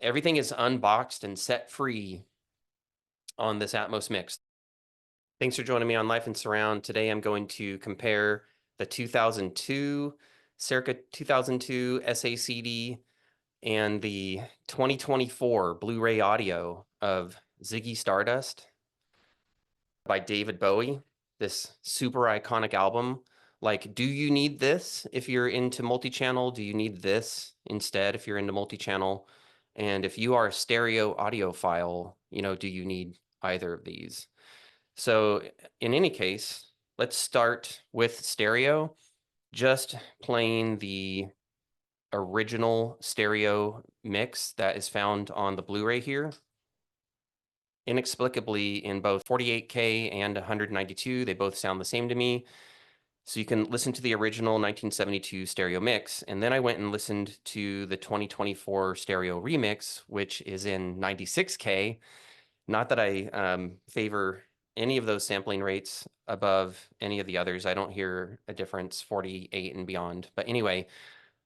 Everything is unboxed and set free on this Atmos mix. Thanks for joining me on Life and Surround. Today I'm going to compare the 2002, circa 2002 SACD and the 2024 Blu-ray audio of Ziggy Stardust by David Bowie, this super iconic album. Like, do you need this if you're into multi-channel? Do you need this instead if you're into multi-channel? And if you are a stereo audiophile, do you need either of these? So in any case, let's start with stereo, just playing the original stereo mix that is found on the Blu-ray here. Inexplicably, in both 48K and 192, they both sound the same to me. So you can listen to the original 1972 stereo mix, and then I went and listened to the 2024 stereo remix, which is in 96K. Not that I favor any of those sampling rates above any of the others. I don't hear a difference 48 and beyond. But anyway,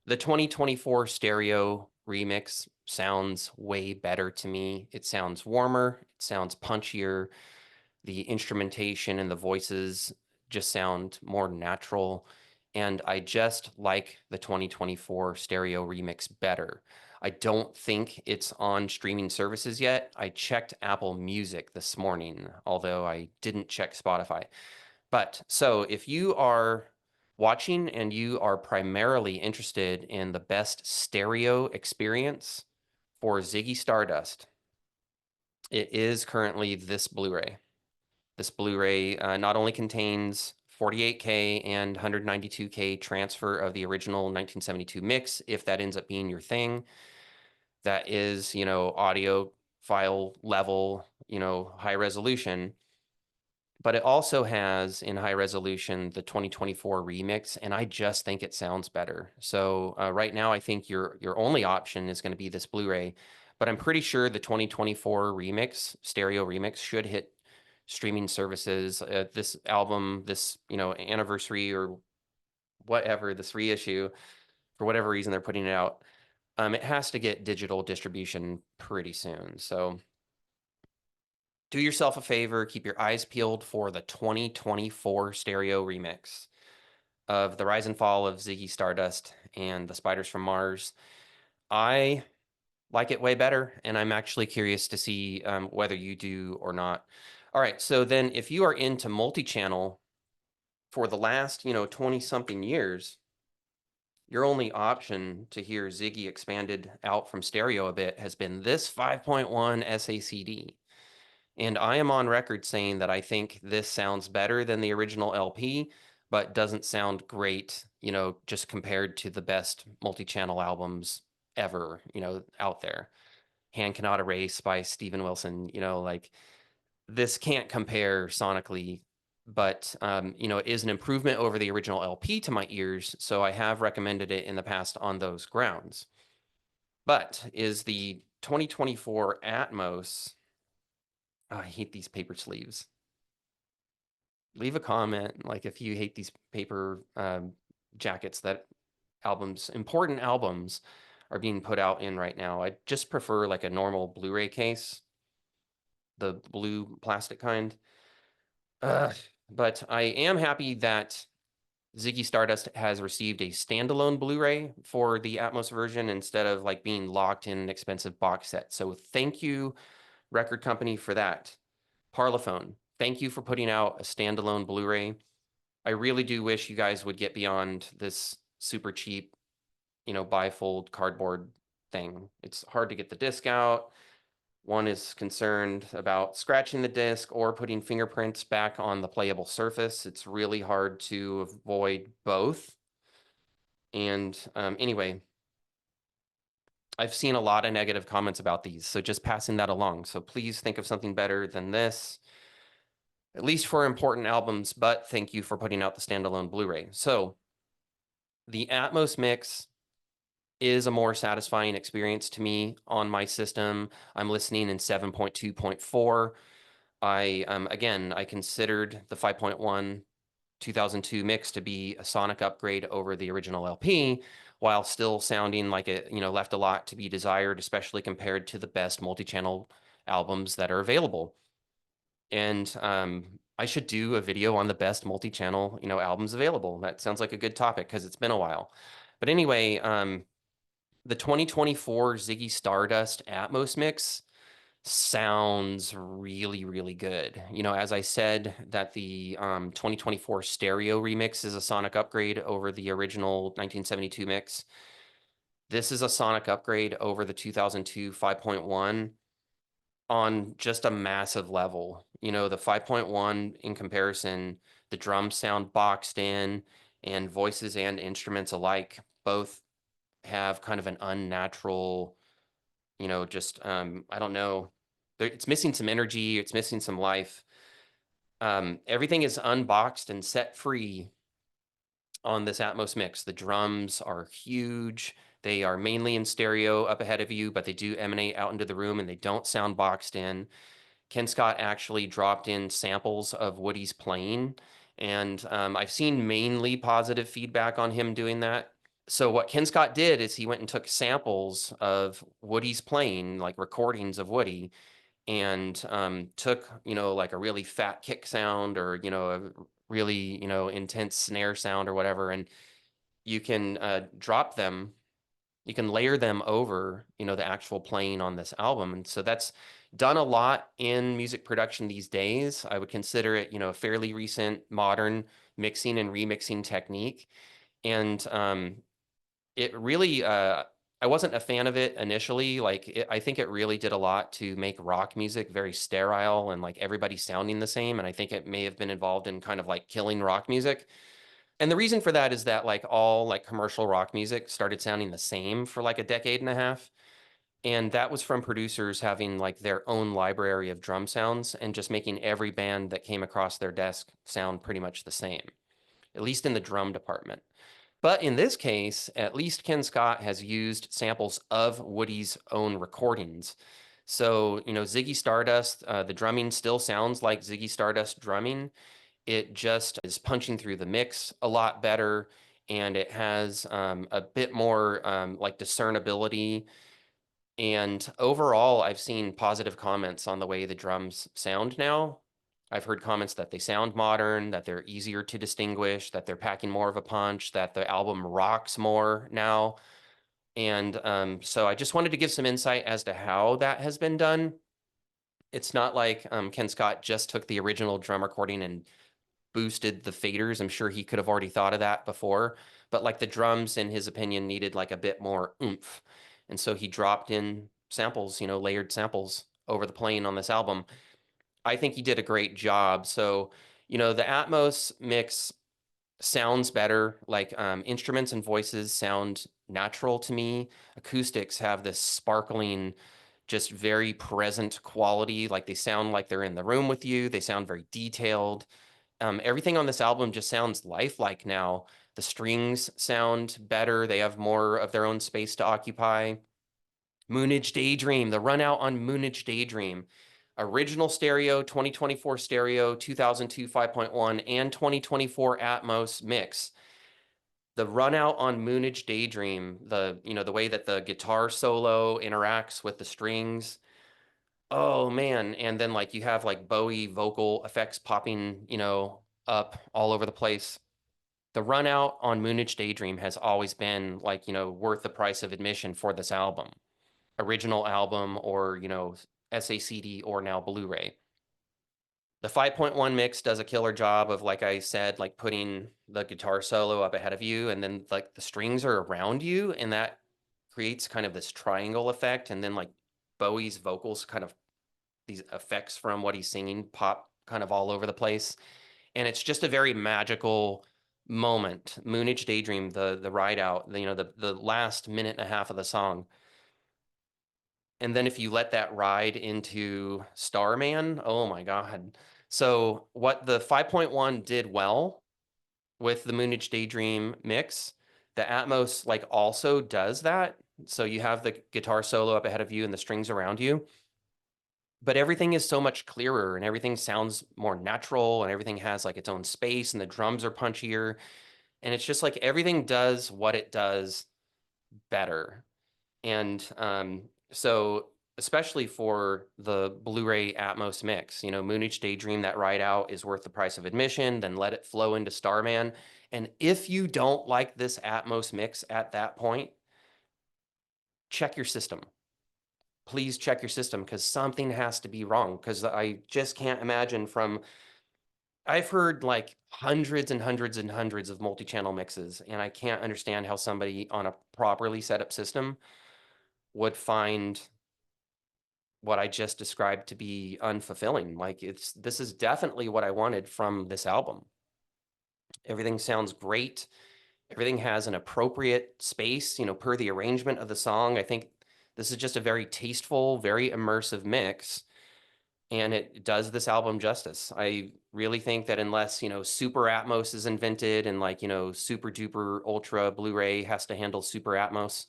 the 2024 stereo remix sounds way better to me. It sounds warmer, it sounds punchier. The instrumentation and the voices just sound more natural. And I just like the 2024 stereo remix better. I don't think it's on streaming services yet. I checked Apple Music this morning, although I didn't check Spotify. But so if you are watching and you are primarily interested in the best stereo experience for Ziggy Stardust, it is currently this Blu-ray. This Blu-ray not only contains 48K and 192K transfer of the original 1972 mix, if that ends up being your thing, that is, audio file level, high resolution. But it also has in high resolution the 2024 remix, and I just think it sounds better. So right now, I think your only option is going to be this Blu-ray, but I'm pretty sure the 2024 remix, stereo remix, should hit streaming services. This album, this anniversary or whatever, this reissue, for whatever reason they're putting it out, it has to get digital distribution pretty soon. So do yourself a favor, keep your eyes peeled for the 2024 stereo remix of The Rise and Fall of Ziggy Stardust and The Spiders from Mars. I like it way better, and I'm actually curious to see whether you do or not. All right, so then if you are into multi-channel for the last, 20-something years, your only option to hear Ziggy expanded out from stereo a bit has been this 5.1 SACD. And I am on record saying that I think this sounds better than the original LP, but doesn't sound great, just compared to the best multi-channel albums ever, out there. Hand Cannot Erase by Steven Wilson, like this can't compare sonically, but it is an improvement over the original LP to my ears, so I have recommended it in the past on those grounds. But is the 2024 Atmos, I hate these paper sleeves. Leave a comment, like if you hate these paper jackets that important albums are being put out in right now. I just prefer like a normal Blu-ray case, the blue plastic kind. But I am happy that Ziggy Stardust has received a standalone Blu-ray for the Atmos version instead of like being locked in an expensive box set. So thank you, record company, for that. Parlophone, thank you for putting out a standalone Blu-ray. I really do wish you guys would get beyond this super cheap, bifold cardboard thing. It's hard to get the disc out. One is concerned about scratching the disc or putting fingerprints back on the playable surface. It's really hard to avoid both. And anyway, I've seen a lot of negative comments about these, so just passing that along. So please think of something better than this, at least for important albums, but thank you for putting out the standalone Blu-ray. So the Atmos mix is a more satisfying experience to me on my system. I'm listening in 7.2.4. I considered the 5.1 2002 mix to be a sonic upgrade over the original LP. while still sounding like it, left a lot to be desired, especially compared to the best multi-channel albums that are available. And I should do a video on the best multi-channel, albums available. That sounds like a good topic because it's been a while. But anyway, the 2024 Ziggy Stardust Atmos mix sounds really, really good. As I said, that the 2024 stereo remix is a sonic upgrade over the original 1972 mix. This is a sonic upgrade over the 2002 5.1 on just a massive level. The 5.1 in comparison, the drums sound boxed in, and voices and instruments alike both have kind of an unnatural, just I don't know. It's missing some energy, it's missing some life. Everything is unboxed and set free on this Atmos mix. The drums are huge. They are mainly in stereo up ahead of you, but they do emanate out into the room and they don't sound boxed in. Ken Scott actually dropped in samples of Woody's playing, and I've seen mainly positive feedback on him doing that. So what Ken Scott did is he went and took samples of Woody's playing, like recordings of Woody, and took, like a really fat kick sound or, a really, intense snare sound or whatever, and you can drop them, you can layer them over, the actual playing on this album. And so that's done a lot in music production these days. I would consider it, a fairly recent modern mixing and remixing technique. And it really, I wasn't a fan of it initially. I think it really did a lot to make rock music very sterile and like everybody sounding the same. And I think it may have been involved in kind of like killing rock music. And the reason for that is that like all like commercial rock music started sounding the same for like a decade and a half. And that was from producers having like their own library of drum sounds and just making every band that came across their desk sound pretty much the same, at least in the drum department. But in this case, at least Ken Scott has used samples of Woody's own recordings. So, Ziggy Stardust, the drumming still sounds like Ziggy Stardust drumming. It just is punching through the mix a lot better, and it has a bit more like discernibility. And overall, I've seen positive comments on the way the drums sound now. I've heard comments that they sound modern, that they're easier to distinguish, that they're packing more of a punch, that the album rocks more now. And so I just wanted to give some insight as to how that has been done. It's not like Ken Scott just took the original drum recording and boosted the faders. I'm sure he could have already thought of that before, but like the drums, in his opinion, needed like a bit more oomph. And so he dropped in samples, layered samples over the playing on this album. I think he did a great job. So, the Atmos mix sounds better. Like instruments and voices sound natural to me. Acoustics have this sparkling, just very present quality. Like they sound like they're in the room with you. They sound very detailed. Everything on this album just sounds lifelike now. The strings sound better. They have more of their own space to occupy. Moonage Daydream, the run out on Moonage Daydream. Original stereo, 2024 stereo, 2002 5.1, and 2024 Atmos mix. The run out on Moonage Daydream, the way that the guitar solo interacts with the strings. Oh man. And then like you have like Bowie vocal effects popping, up all over the place. The run out on Moonage Daydream has always been like, worth the price of admission for this album. Original album or, SACD or now Blu-ray. The 5.1 mix does a killer job of, like I said, like putting the guitar solo up ahead of you and then like the strings are around you, and that creates kind of this triangle effect. And then like Bowie's vocals kind of these effects from what he's singing pop kind of all over the place. And it's just a very magical moment. Moonage Daydream, the ride out, the last minute and a half of the song. And then if you let that ride into Starman, oh my God. So what the 5.1 did well with the Moonage Daydream mix, the Atmos like also does that. So you have the guitar solo up ahead of you and the strings around you, but everything is so much clearer and everything sounds more natural and everything has like its own space and the drums are punchier. And it's just like everything does what it does better. And so especially for the Blu-ray Atmos mix, you know, Moon Age Daydream, that ride out is worth the price of admission, then let it flow into Starman. And if you don't like this Atmos mix at that point, check your system. Please check your system, because something has to be wrong, because I just can't imagine from, I've heard like hundreds and hundreds and hundreds of multi-channel mixes, and I can't understand how somebody on a properly set up system would find what I just described to be unfulfilling. Like this is definitely what I wanted from this album. Everything sounds great. Everything has an appropriate space, you know, per the arrangement of the song. I think this is just a very tasteful, very immersive mix, and it does this album justice. I really think that unless, you know, Super Atmos is invented and like, you know, super duper ultra Blu-ray has to handle Super Atmos,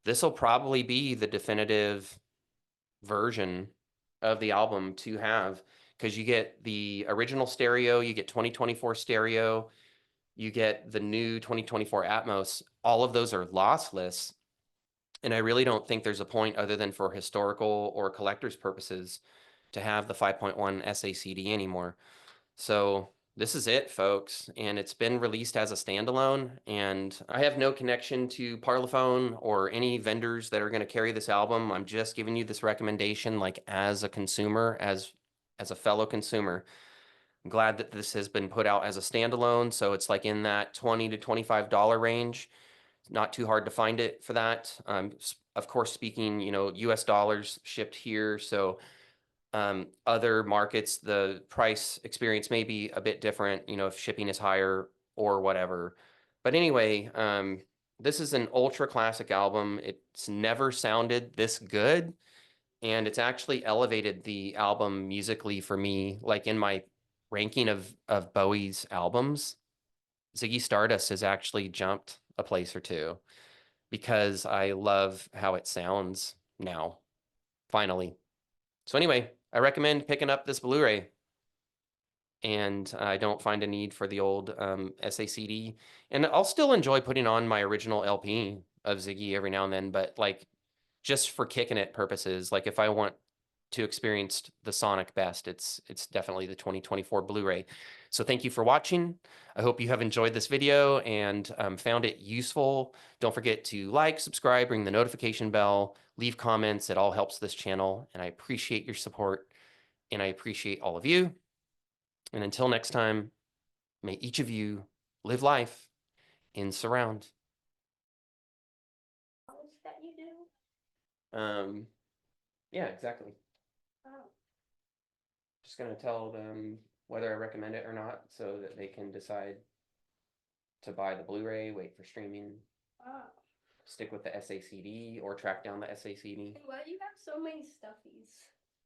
this will probably be the definitive version of the album to have, because you get the original stereo, you get 2024 stereo, you get the new 2024 Atmos. All of those are lossless. And I really don't think there's a point other than for historical or collector's purposes to have the 5.1 SACD anymore. So this is it, folks. And it's been released as a standalone. And I have no connection to Parlophone or any vendors that are going to carry this album. I'm just giving you this recommendation, like as a consumer, as a fellow consumer. I'm glad that this has been put out as a standalone. So it's like in that $20 to $25 range. Not too hard to find it for that. Of course, speaking, you know, US dollars shipped here. So other markets, the price experience may be a bit different, you know, if shipping is higher or whatever. But anyway, this is an ultra classic album. It's never sounded this good, and it's actually elevated the album musically for me. Like in my ranking of Bowie's albums, Ziggy Stardust has actually jumped a place or two, because I love how it sounds now, finally. So anyway, I recommend picking up this Blu-ray, and I don't find a need for the old SACD. And I'll still enjoy putting on my original LP of Ziggy every now and then, but like just for kicking it purposes, like if I want to experience the sonic best, it's definitely the 2024 Blu-ray. So thank you for watching. I hope you have enjoyed this video and found it useful. Don't forget to like, subscribe, ring the notification bell, leave comments. It all helps this channel, and I appreciate your support, and I appreciate all of you. And until next time, may each of you live life in surround. That you do? Yeah, exactly. Oh. Just gonna tell them whether I recommend it or not, so that they can decide to buy the Blu-ray, wait for streaming, Oh. stick with the SACD, or track down the SACD. And why do you have so many stuffies?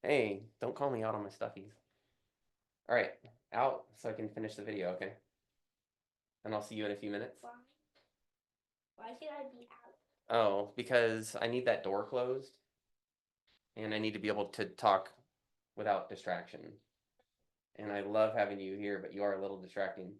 Hey, don't call me out on my stuffies. All right, out so I can finish the video, okay? And I'll see you in a few minutes. Why? Why should I be out? Oh, because I need that door closed, and I need to be able to talk without distraction. And I love having you here, but you are a little distracting.